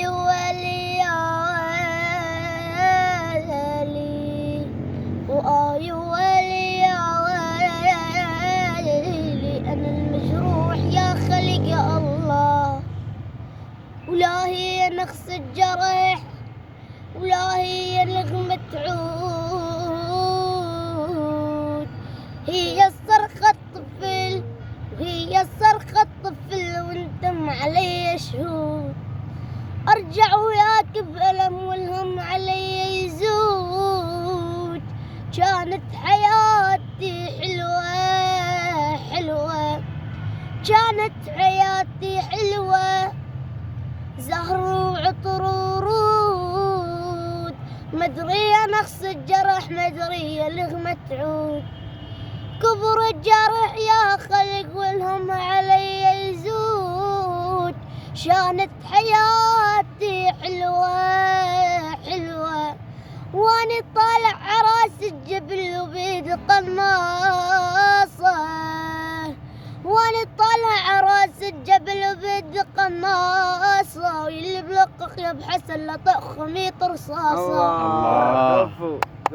وليالي وآي وليالي أنا المجروح يا خلق الله، ولا هي نقص الجرح ولا هي نغمة عود، هي صرخة طفل وهي صرخة طفل وانتم علي شهود. أرجع وياك بألم والهم علي يزود، كانت حياتي حلوة كانت حياتي حلوة، زهر وعطر ورود، مدرية نقص الجرح مدرية لغمة عود، كبر الجرح يا خلق والهم علي يزود، كانت حياتي حلوة واني طالع عراس الجبل وبيد قناصة، واني طالع عراس الجبل وبيد قناصة، واللي بلقق يا بحسن لا طخ 100 رصاصة. الله.